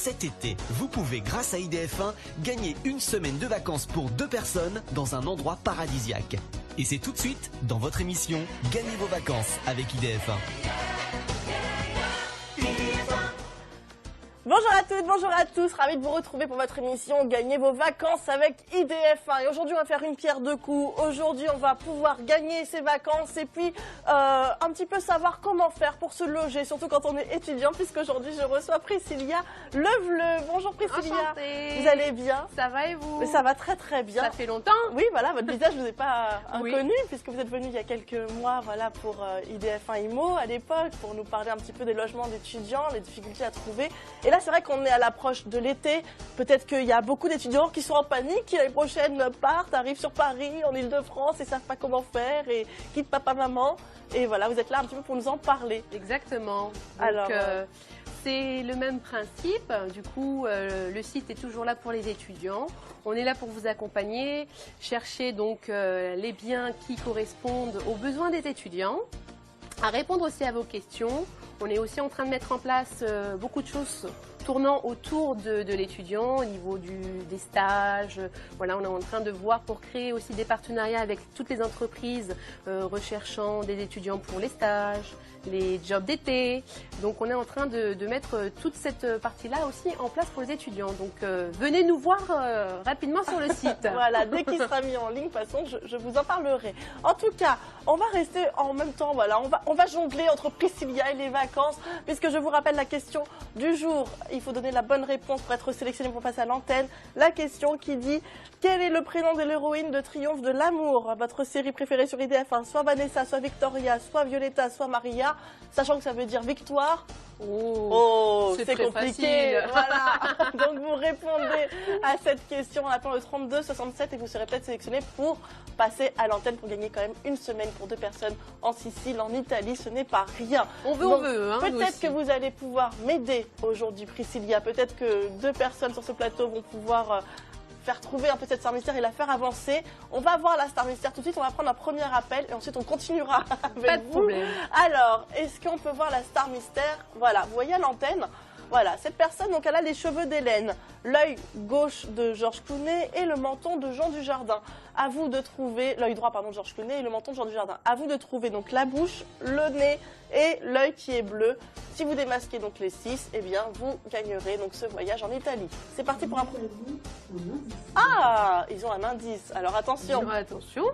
cet été, vous pouvez, grâce à IDF1, gagner une semaine de vacances pour 2 personnes dans un endroit paradisiaque. Et c'est tout de suite dans votre émission Gagnez vos vacances avec IDF1. Bonjour à toutes, bonjour à tous, ravi de vous retrouver pour votre émission Gagnez vos vacances avec IDF1. Et aujourd'hui on va faire une pierre deux coups. Aujourd'hui on va pouvoir gagner ses vacances et puis un petit peu savoir comment faire pour se loger, surtout quand on est étudiant, puisqu'aujourd'hui je reçois Priscilla Levleux. Bonjour Priscilla. Enchantée. Vous allez bien? Ça va et vous? Ça va très très bien. Ça fait longtemps? Oui, voilà, votre visage ne vous est pas inconnu, oui, puisque vous êtes venu il y a quelques mois voilà, pour IDF1 IMO à l'époque, pour nous parler un petit peu des logements d'étudiants, les difficultés à trouver. Et là, c'est vrai qu'on est à l'approche de l'été. Peut-être qu'il y a beaucoup d'étudiants qui sont en panique, qui l'année prochaine partent, arrivent sur Paris, en Ile-de-France, et ne savent pas comment faire, et quittent papa, maman. Et voilà, vous êtes là un petit peu pour nous en parler. Exactement. Donc, alors, c'est le même principe. Du coup, le site est toujours là pour les étudiants. On est là pour vous accompagner, chercher donc les biens qui correspondent aux besoins des étudiants, à répondre aussi à vos questions. On est aussi en train de mettre en place beaucoup de choses tournant autour de l'étudiant au niveau des stages. Voilà, on est en train de voir pour créer aussi des partenariats avec toutes les entreprises recherchant des étudiants pour les stages, les jobs d'été. Donc on est en train de mettre toute cette partie-là aussi en place pour les étudiants. Donc venez nous voir rapidement sur le site. Voilà, dès qu'il sera mis en ligne, de toute façon, je vous en parlerai. En tout cas, on va rester en même temps, voilà, on va jongler entre Priscilla et les vacances, puisque je vous rappelle la question du jour. Il faut donner la bonne réponse pour être sélectionné pour passer à l'antenne. La question qui dit: quel est le prénom de l'héroïne de Triomphe de l'amour, votre série préférée sur IDF1? Soit Vanessa, soit Victoria, soit Violetta, soit Maria, sachant que ça veut dire victoire. Oh, c'est compliqué. Voilà. Donc vous répondez à cette question en appelant le 32 67 et vous serez peut-être sélectionné pour passer à l'antenne pour gagner quand même une semaine pour 2 personnes en Sicile, en Italie. Ce n'est pas rien. On veut, hein, peut-être que vous allez pouvoir m'aider aujourd'hui, Priscilla. Peut-être que 2 personnes sur ce plateau vont pouvoir faire trouver un peu cette star mystère et la faire avancer. On va voir la star mystère tout de suite, on va prendre un premier appel et ensuite on continuera avec Pas de vous. problème. Alors, est-ce qu'on peut voir la star mystère? Voilà, vous voyez à l'antenne? Voilà, cette personne, donc elle a les cheveux d'Hélène, l'œil gauche de Georges Clooney et le menton de Jean Dujardin. À vous de trouver, l'œil droit pardon de Georges Clooney et le menton de Jean Dujardin. À vous de trouver donc la bouche, le nez et l'œil qui est bleu. Si vous démasquez donc les 6, eh bien vous gagnerez donc ce voyage en Italie. C'est parti pour un... Ah, ils ont un indice. Alors attention. Attention.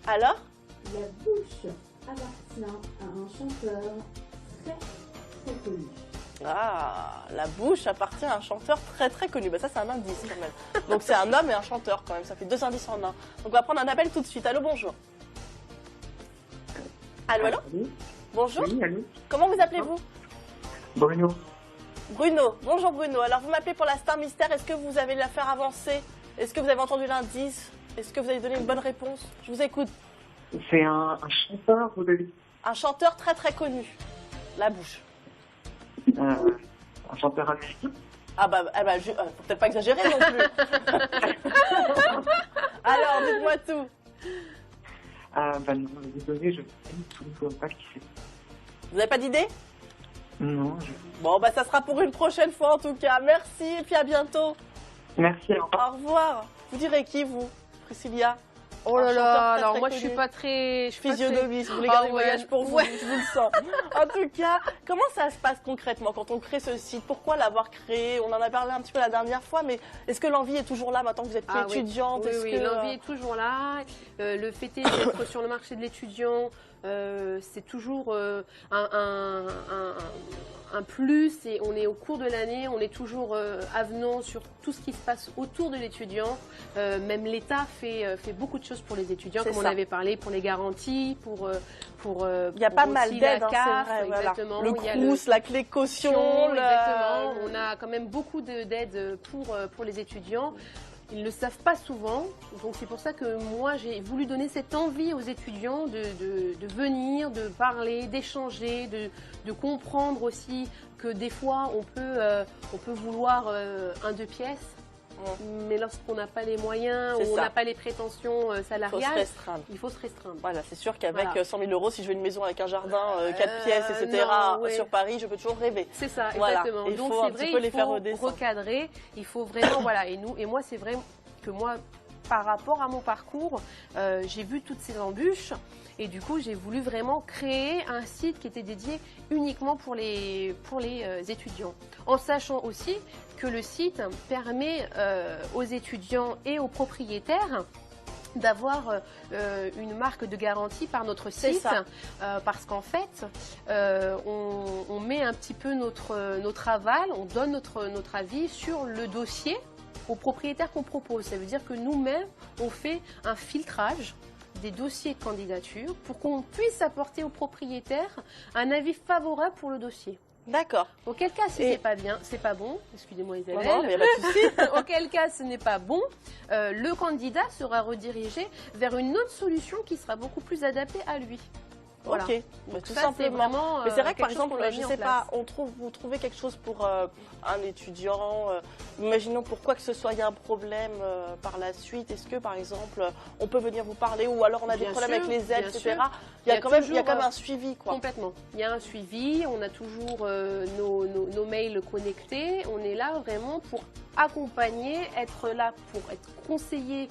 Alors? La bouche appartient à un chanteur très très connu. Ah, la bouche appartient à un chanteur très très connu. Bah ça c'est un indice quand même. Donc c'est un homme et un chanteur quand même. Ça fait 2 indices en un. Donc on va prendre un appel tout de suite. Allô, bonjour. Allô, allô? Bonjour. Oui, allô. Comment vous appelez-vous? Bruno. Bruno. Bonjour Bruno. Alors vous m'appelez pour la star mystère. Est-ce que vous avez la faire avancer? Est-ce que vous avez entendu l'indice? Est-ce que vous avez donné une bonne réponse? Je vous écoute. C'est un chanteur, vous avez dit? Un chanteur très très connu. La bouche. Un chanteur américain? Ah bah, faut peut-être pas exagérer non plus. Alors, dites-moi tout. Non, désolé, je ne vois pas qui c'est. Vous n'avez pas d'idée? Non, Bon, bah ça sera pour une prochaine fois en tout cas. Merci et puis à bientôt. Merci, au revoir. Au revoir. Vous direz qui, vous, Priscilla? Oh là Un chanteur là, très, alors très moi connu. je suis pas très... Physionomiste, vous voulez garder Ah le ouais. voyage pour vous, je vous le sens. En tout cas, comment ça se passe concrètement quand on crée ce site? Pourquoi l'avoir créé? On en a parlé un petit peu la dernière fois, mais est-ce que l'envie est toujours là maintenant que vous êtes plus étudiante? Oui, Est-ce oui, que... l'envie est toujours là. Le fait est d'être sur le marché de l'étudiant, c'est toujours un plus, et on est au cours de l'année, on est toujours avenant sur tout ce qui se passe autour de l'étudiant. Même l'État fait beaucoup de choses pour les étudiants, comme on avait parlé, pour les garanties, pour il y a pas mal d'aides, la CAF, c'est vrai, exactement. Le Il y a Crous, la clé caution, exactement. On a quand même beaucoup d'aides pour les étudiants. Ils ne le savent pas souvent, donc c'est pour ça que moi j'ai voulu donner cette envie aux étudiants de venir, de parler, d'échanger, de comprendre aussi que des fois on peut vouloir un 2 pièces Mais lorsqu'on n'a pas les moyens C'est ou on ça. n'a pas les prétentions Il faut se salariales, restreindre. il faut se restreindre. Voilà, c'est sûr qu'avec Voilà. 100 000 euros, si je veux une maison avec un jardin, 4 pièces, etc., non, ouais. sur Paris, je peux toujours rêver. C'est ça, Voilà. exactement. Il Donc faut un c'est petit vrai, peu les il faire faut redescendre. recadrer, il faut vraiment, voilà. Et moi, c'est vrai que moi, par rapport à mon parcours, j'ai vu toutes ces embûches et du coup, j'ai voulu vraiment créer un site qui était dédié uniquement pour les étudiants. En sachant aussi que le site permet aux étudiants et aux propriétaires d'avoir une marque de garantie par notre C'est site ça. parce qu'en fait on met un petit peu notre aval, on donne notre avis sur le dossier aux propriétaires qu'on propose. Ça veut dire que nous-mêmes on fait un filtrage des dossiers de candidature pour qu'on puisse apporter aux propriétaires un avis favorable pour le dossier. D'accord. Auquel cas, si Et- c'est pas bien, c'est pas bon, excusez-moi Non, Isabelle, non, mais y a pas de souci. auquel cas ce n'est pas bon, le candidat sera redirigé vers une autre solution qui sera beaucoup plus adaptée à lui. Voilà. Ok, mais Donc tout ça, c'est simplement. vraiment, Mais c'est vrai que par quelque chose exemple, qu'on a je mis en sais place. pas, vous trouvez quelque chose pour un étudiant, imaginons pour quoi que ce soit, il y a un problème par la suite, est-ce que par exemple, on peut venir vous parler ou alors on a des Bien problèmes sûr, avec les aides, bien etc. sûr. Il y a Il y a quand même toujours, un suivi, quoi. Complètement. Il y a un suivi, on a toujours nos mails connectés. On est là vraiment pour accompagner, être là pour être conseiller,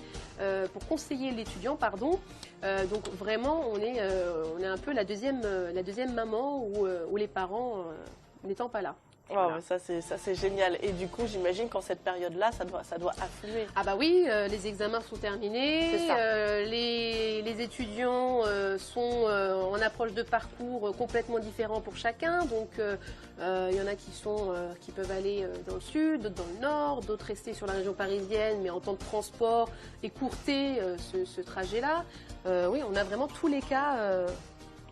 pour conseiller l'étudiant, pardon. Donc vraiment, on est un peu la deuxième maman ou les parents n'étant pas là. Ouais, Voilà. ouais, ça c'est génial. Et du coup, j'imagine qu'en cette période-là, ça doit affluer. Ah bah oui, les examens sont terminés, C'est ça. les étudiants sont en approche de parcours complètement différents pour chacun. Donc il y en a qui peuvent aller dans le sud, d'autres dans le nord, d'autres rester sur la région parisienne, mais en temps de transport, écourter ce trajet-là. Oui, on a vraiment tous les cas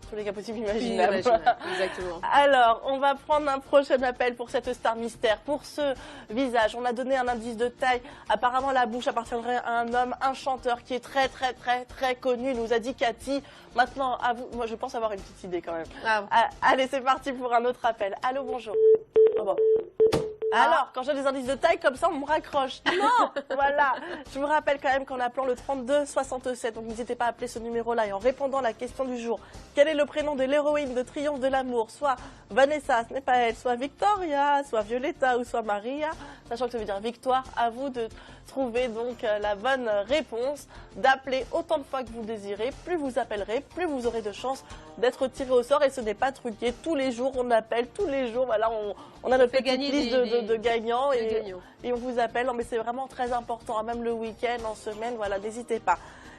Tous les cas possibles imaginables. imaginables. Exactement. Alors, on va prendre un prochain appel pour cette star mystère. Pour ce visage, on a donné un indice de taille. Apparemment, la bouche appartiendrait à un homme, un chanteur qui est très, très, très, très connu, nous a dit Cathy. Maintenant, à vous. Moi, je pense avoir une petite idée quand même. Ah, Allez, c'est parti pour un autre appel. Allô, bonjour. Oh, bon. Alors, quand j'ai des indices de taille comme ça, on me raccroche. Non. Voilà. Je vous rappelle quand même qu'en appelant le 32 67, donc n'hésitez pas à appeler ce numéro-là et en répondant à la question du jour, quel est le prénom de l'héroïne de Triomphe de l'amour? Soit Vanessa, ce n'est pas elle, soit Victoria, soit Violetta ou soit Maria. Sachant que ça veut dire victoire, à vous de trouver donc la bonne réponse, d'appeler autant de fois que vous désirez. Plus vous appellerez, plus vous aurez de chances d'être tiré au sort et ce n'est pas truqué. Tous les jours, on appelle, tous les jours, voilà, on a notre fait petite gagner liste de gagnants des et, gagnants. et on vous appelle. Non, mais c'est vraiment très important, hein, même le week-end, en semaine, voilà, n'hésitez pas.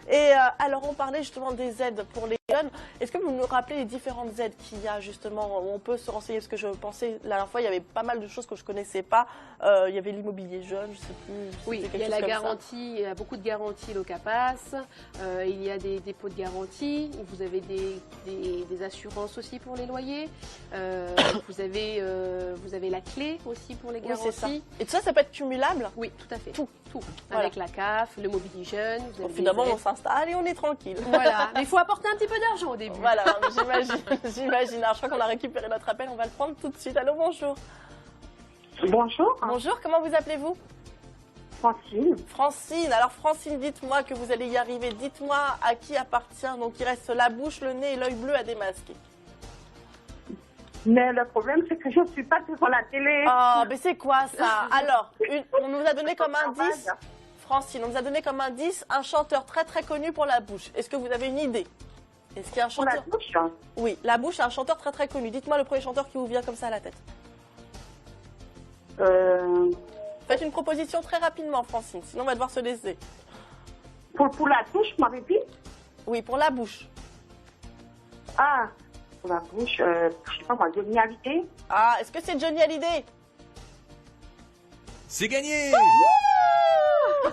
Et alors, on parlait justement des aides pour les jeunes. Est-ce que vous nous rappelez les différentes aides qu'il y a justement où on peut se renseigner? Parce que je pensais, la dernière fois, il y avait pas mal de choses que je ne connaissais pas. Il y avait l'immobilier jeune, je ne sais plus. si Oui, c'était il y a quelque la chose comme ça. garantie, il y a beaucoup de garanties Locapass, il y a des dépôts de garantie, vous avez des assurances aussi pour les loyers, vous avez la clé aussi pour les Oui, c'est ça. garanties. Et tout ça, ça peut être cumulable? Oui, tout à fait. Tout. Avec la CAF, le Mobility Jeune, vous Bon, avez finalement, des on aides. s'installe et on est tranquille. Voilà, mais il faut apporter un petit peu d'argent au début. Voilà, mais j'imagine, j'imagine. Alors, je crois qu'on a récupéré notre appel, on va le prendre tout de suite. Allô, bonjour. Bonjour, Bonjour, comment vous appelez-vous? Francine. Francine. Alors, Francine, dites-moi que vous allez y arriver. Dites-moi à qui appartient. Donc, il reste la bouche, le nez et l'œil bleu à démasquer. Mais le problème, c'est que je ne suis pas sur la télé. Oh, mais c'est quoi ça? Alors, on nous a donné comme indice, Francine, on nous a donné comme indice un chanteur très très connu pour la bouche. Est-ce que vous avez une idée? Est-ce qu'il y a un Pour la chanteur? bouche. Oui, la bouche, c'est un chanteur très très connu. Dites-moi le premier chanteur qui vous vient comme ça à la tête. Faites une proposition très rapidement, Francine, sinon on va devoir se laisser. Pour la bouche, tu m'avais dit? Oui, pour la bouche. Ah, pour la bouche, je sais pas moi, Johnny Hallyday. Ah, est-ce que c'est Johnny Hallyday? C'est gagné! On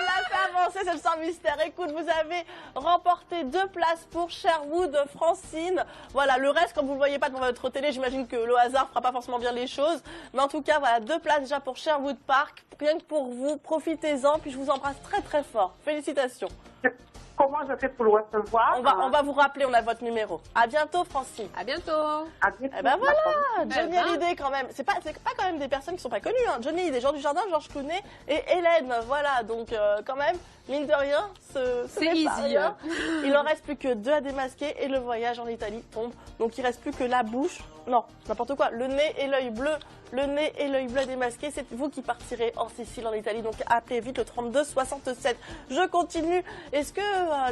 l'a fait avancer, c'est le sang mystère. Écoute, vous avez remporté 2 places pour Sherwood, Francine. Voilà, le reste, comme vous ne le voyez pas devant votre télé, j'imagine que le hasard fera pas forcément bien les choses. Mais en tout cas, voilà, 2 places déjà pour Sherwood Park. Rien que pour vous, profitez-en. Puis je vous embrasse très très fort. Félicitations. comment je fais pour le recevoir? On va vous rappeler, on a votre numéro. À bientôt, Francine. À bientôt. À bientôt. Eh ben voilà, Johnny ben. Hallyday quand même. C'est pas quand même des personnes qui sont pas connues. Hein. Johnny Hallyday, Jean Dujardin, Georges Clooney et Hélène. Voilà, donc quand même, mine de rien, C'est n'est pas easy. rien. Il en reste plus que 2 à démasquer et le voyage en Italie tombe. Donc il reste plus que la bouche, non, n'importe quoi, le nez et l'œil bleu. Le nez et l'œil bleu démasqué, c'est vous qui partirez en Sicile, en Italie. Donc appelez vite le 32 67. Je continue. Est-ce que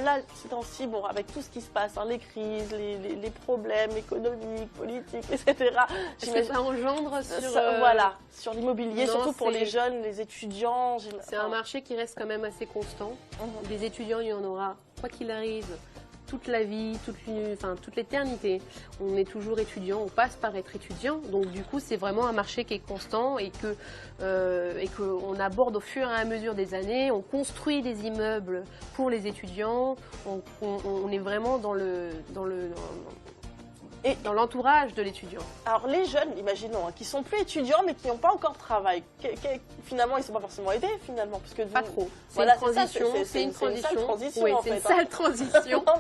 là, ces temps-ci, bon, avec tout ce qui se passe, hein, les crises, les problèmes économiques, politiques, etc. Est-ce que ça engendre sur... Voilà, sur l'immobilier, non, surtout pour c'est- les jeunes, les étudiants. C'est un marché qui reste quand même assez constant. Des étudiants, il y en aura, quoi qu'il arrive, toute la vie, toute l'éternité. On est toujours étudiant, on passe par être étudiant. Donc du coup, c'est vraiment un marché qui est constant et qu'on aborde au fur et à mesure des années. On construit des immeubles pour les étudiants. On est vraiment dans l'entourage de l'étudiant. Alors les jeunes, imaginons, hein, qui sont plus étudiants mais qui n'ont pas encore de travail, finalement ils ne sont pas forcément aidés finalement. Parce que Pas trop. C'est Voilà, une transition. c'est une sale transition Oui, en c'est une fait, hein. sale transition. Non,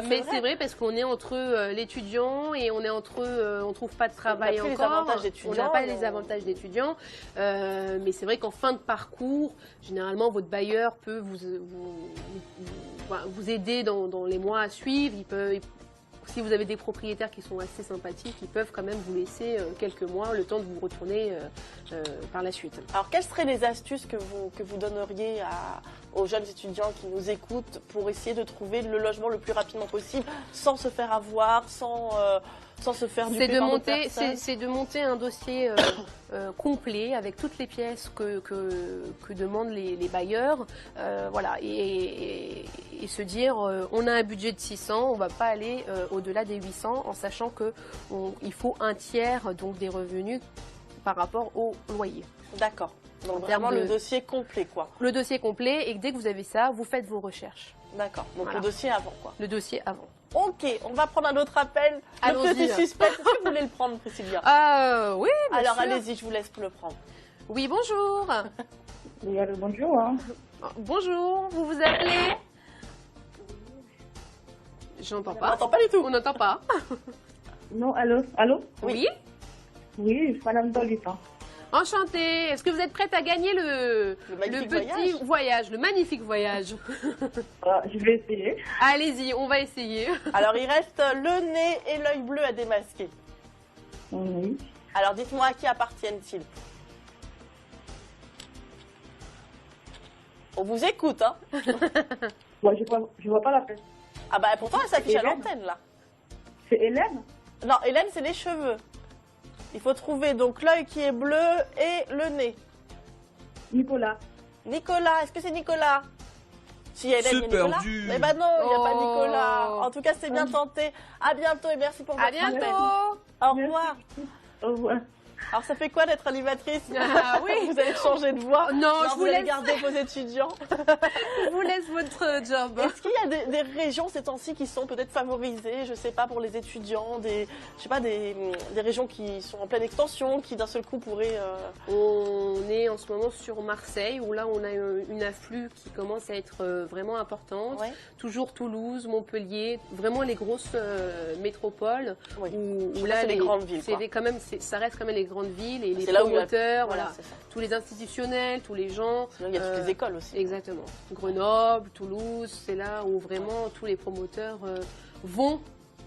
Mais c'est vrai parce qu'on est entre l'étudiant et on est entre on trouve pas de travail plus les encore. avantages d'étudiant, On n'a pas mais les avantages d'étudiant. Mais c'est vrai qu'en fin de parcours, généralement votre bailleur peut vous aider dans les mois à suivre. Si vous avez des propriétaires qui sont assez sympathiques, ils peuvent quand même vous laisser quelques mois, le temps de vous retourner par la suite. Alors, quelles seraient les astuces que vous donneriez aux jeunes étudiants qui nous écoutent pour essayer de trouver le logement le plus rapidement possible, sans se faire avoir, sans se faire duper par d'autres personnes? C'est de monter un dossier complet avec toutes les pièces que demandent les bailleurs, voilà, et se dire on a un budget de 600, on ne va pas aller au-delà des 800 en sachant qu'il faut un tiers donc des revenus par rapport au loyer. D'accord. Donc En vraiment termes le de- dossier complet, quoi. Le dossier complet et dès que vous avez ça, vous faites vos recherches. D'accord. Donc Voilà. le dossier avant, quoi. Le dossier avant. Ok, on va prendre un autre appel. Le Allons-y. petit suspense. Est-ce que vous voulez le prendre, Priscilla? Oui, bien Alors sûr. allez-y, je vous laisse le prendre. Oui, bonjour. Oui, allô, bonjour. Hein. Bonjour, vous vous appelez? Je n'entends On pas. n'entend pas du tout. On n'entend pas. Non, allô? Allô? Oui. Oui, Madame Dolita. Enchantée. Est-ce que vous êtes prête à gagner le magnifique petit voyage, le magnifique voyage? Je vais essayer. Allez-y, on va essayer. Alors il reste le nez et l'œil bleu à démasquer. Oui. Alors dites-moi à qui appartiennent-ils? On vous écoute, hein? Bon, je vois pas la personne. Ah bah pourtant elle s'affiche à Hélène. l'antenne là. C'est Hélène? Non, Hélène c'est les cheveux. Il faut trouver donc l'œil qui est bleu et le nez. Nicolas. Nicolas, est-ce que c'est Nicolas? Si Hélène, il y a C'est Nicolas. perdu. Eh ben non, il n'y a pas Oh. Nicolas. En tout cas, c'est bien tenté. À bientôt et merci pour votre À bientôt. appel. Au revoir. Au revoir. Alors ça fait quoi d'être animatrice? Ah oui. Vous allez changer de voix? Non, je vous allez laisse. garder vos étudiants. Je vous laisse votre job. Est-ce qu'il y a des régions ces temps-ci qui sont peut-être favorisées, je sais pas, pour les étudiants, des régions qui sont en pleine extension, qui d'un seul coup pourraient... On est en ce moment sur Marseille où là on a une afflux qui commence à être vraiment importante. Ouais. Toujours Toulouse, Montpellier, vraiment les grosses métropoles Oui. où Ça, là c'est les grandes villes, c'est quoi. quand même, ça reste quand même les grandes villes et les C'est là où il y a- promoteurs, Voilà, voilà, c'est ça. tous les institutionnels, tous les gens. Sinon, il y a toutes les écoles aussi. Exactement. Grenoble, Toulouse, c'est là où vraiment tous les promoteurs vont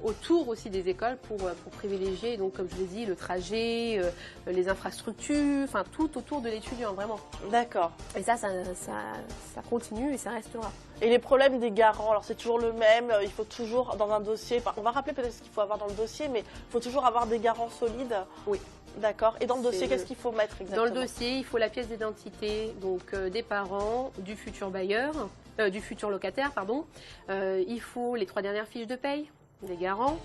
autour aussi des écoles pour privilégier, donc comme je l'ai dit, le trajet, les infrastructures, enfin tout autour de l'étudiant, vraiment. D'accord. Et ça continue et ça restera. Et les problèmes des garants, alors c'est toujours le même, il faut toujours dans un dossier, on va rappeler peut-être ce qu'il faut avoir dans le dossier, mais il faut toujours avoir des garants solides. Oui. D'accord. Et dans le dossier, C'est- qu'est-ce qu'il faut mettre exactement? Dans le dossier, il faut la pièce d'identité donc des parents, du futur bailleur, du futur locataire, pardon. Il faut les 3 dernières fiches de paye des garants.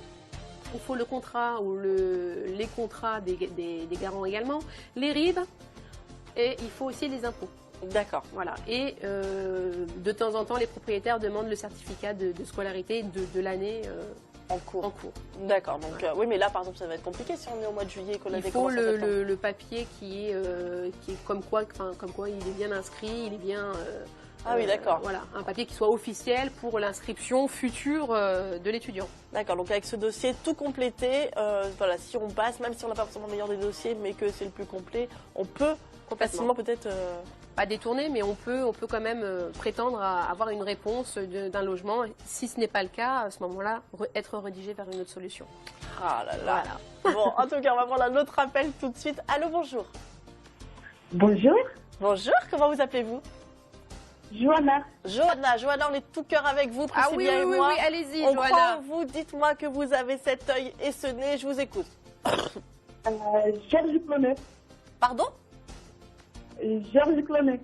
Il faut le contrat ou les contrats des garants également, les RIB, et il faut aussi les impôts. D'accord. Voilà. Et de temps en temps, les propriétaires demandent le certificat de scolarité de l'année En cours. en cours. D'accord. Donc oui, mais là par exemple, ça va être compliqué si on est au mois de juillet et qu'on a Il des faut commences en septembre. le papier qui est comme quoi il est bien inscrit, il est bien Ah oui, d'accord. Voilà, un papier qui soit officiel pour l'inscription future de l'étudiant. D'accord, donc avec ce dossier tout complété, voilà, si on passe, même si on n'a pas forcément le meilleur des dossiers, mais que c'est le plus complet, on peut facilement peut-être... Pas détourner, mais on peut quand même prétendre à avoir une réponse d'un logement. Si ce n'est pas le cas, à ce moment-là, être redirigé vers une autre solution. Ah là là. Voilà. Bon, en tout cas, on va prendre un autre appel tout de suite. Allô, bonjour. Bonjour, Bonjour, comment vous appelez-vous? Johanna. Johanna, on est tout cœur avec vous, Ah oui, Priscilla et oui, moi. oui, allez-y, On croit Johanna. en vous, dites-moi que vous avez cet œil et ce nez, je vous écoute. Georges Clooney. Pardon? Georges Clooney.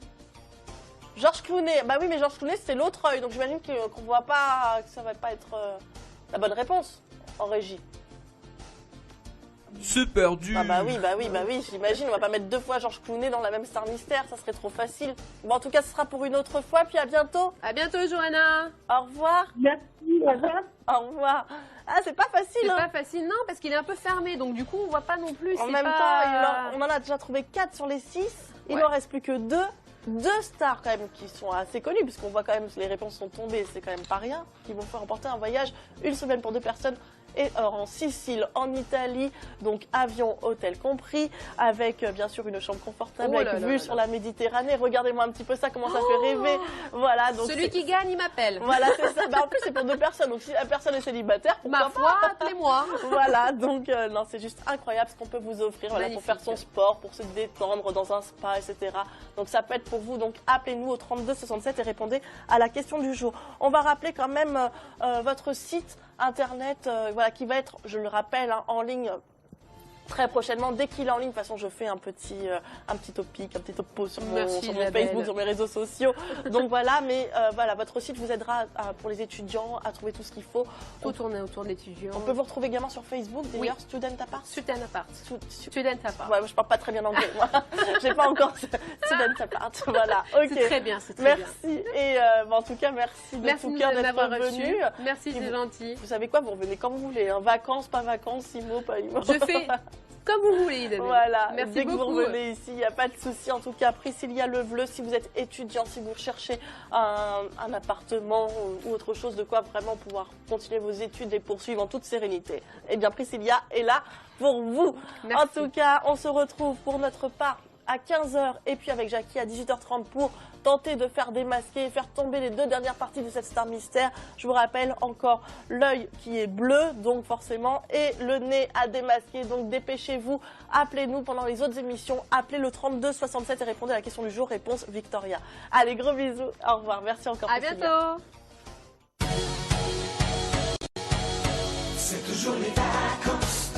Georges Clooney. Bah oui, mais Georges Clooney, c'est l'autre œil, donc j'imagine qu'on voit pas, que ça va pas être la bonne réponse en régie. C'est perdu. Ah bah oui, j'imagine, on va pas mettre deux fois Georges Clooney dans la même Star Mystère, ça serait trop facile. Bon, en tout cas, ce sera pour une autre fois, puis à bientôt. À bientôt, Johanna. Au revoir. Merci, au revoir. Au revoir. Ah, c'est pas facile, C'est hein. pas facile, non, parce qu'il est un peu fermé, donc du coup, on voit pas non plus. En c'est même pas- temps, on en a déjà trouvé 4 sur les 6. Il Ouais. n'en reste plus que 2. 2 stars quand même qui sont assez connues, puisqu'on voit quand même que les réponses sont tombées, c'est quand même pas rien. Qui vont faire remporter un voyage une semaine pour 2 personnes et en Sicile, en Italie, donc avion, hôtel compris, avec bien sûr une chambre confortable, Oh avec là là vue là sur là. la Méditerranée. Regardez-moi un petit peu ça, comment ça Oh. fait rêver. Voilà, donc Celui c'est- qui gagne, il m'appelle. Voilà, c'est ça. Bah, en plus, c'est pour 2 personnes, donc si la personne est célibataire, pourquoi Ma pas. foi, appelez-moi. Voilà, donc non, c'est juste incroyable ce qu'on peut vous offrir voilà, pour Magnifique. faire son sport, pour se détendre dans un spa, etc. Donc ça peut être pour vous, donc appelez-nous au 32 67 et répondez à la question du jour. On va rappeler quand même votre site internet voilà, qui va être, je le rappelle, hein, en ligne très prochainement. Dès qu'il est en ligne, de toute façon, je fais un petit topic, un petit topo sur mon, Merci, sur mon Isabelle. Facebook, sur mes réseaux sociaux. Donc voilà, mais voilà, votre site vous aidera pour les étudiants à trouver tout ce qu'il faut. Tout tourner autour de l'étudiant. On peut vous retrouver également sur Facebook, d'ailleurs, Oui. Student Apart. Student apart. Stu- Student apart. Ouais, je parle pas très bien anglais, moi. J'ai pas encore Student Apart. Voilà, ok. C'est très bien, c'est très bien. Merci. Et en tout tout cas, merci de Merci tout de cœur nous d'être avoir venu. reçus. Merci, Et c'est vous- gentil. Vous savez quoi, vous revenez quand vous voulez. Hein. Vacances, pas vacances, IMO, pas IMO. Je fais comme vous voulez, Isabelle. Voilà, Merci dès que vous beaucoup. revenez ici, il n'y a pas de souci. En tout cas, Priscilla Levleu, si vous êtes étudiant, si vous recherchez un appartement ou autre chose, de quoi vraiment pouvoir continuer vos études et poursuivre en toute sérénité, eh bien, Priscilla est là pour vous. Merci. En tout cas, on se retrouve pour notre part à 15h et puis avec Jackie à 18h30 pour tenter de faire démasquer et faire tomber les 2 dernières parties de cette Star Mystère. Je vous rappelle encore l'œil qui est bleu, donc forcément, et le nez à démasquer. Donc dépêchez-vous, appelez-nous pendant les autres émissions, appelez le 32 67 et répondez à la question du jour, réponse Victoria. Allez, gros bisous, au revoir, merci encore. À Priscilla. bientôt. C'est toujours les vacances.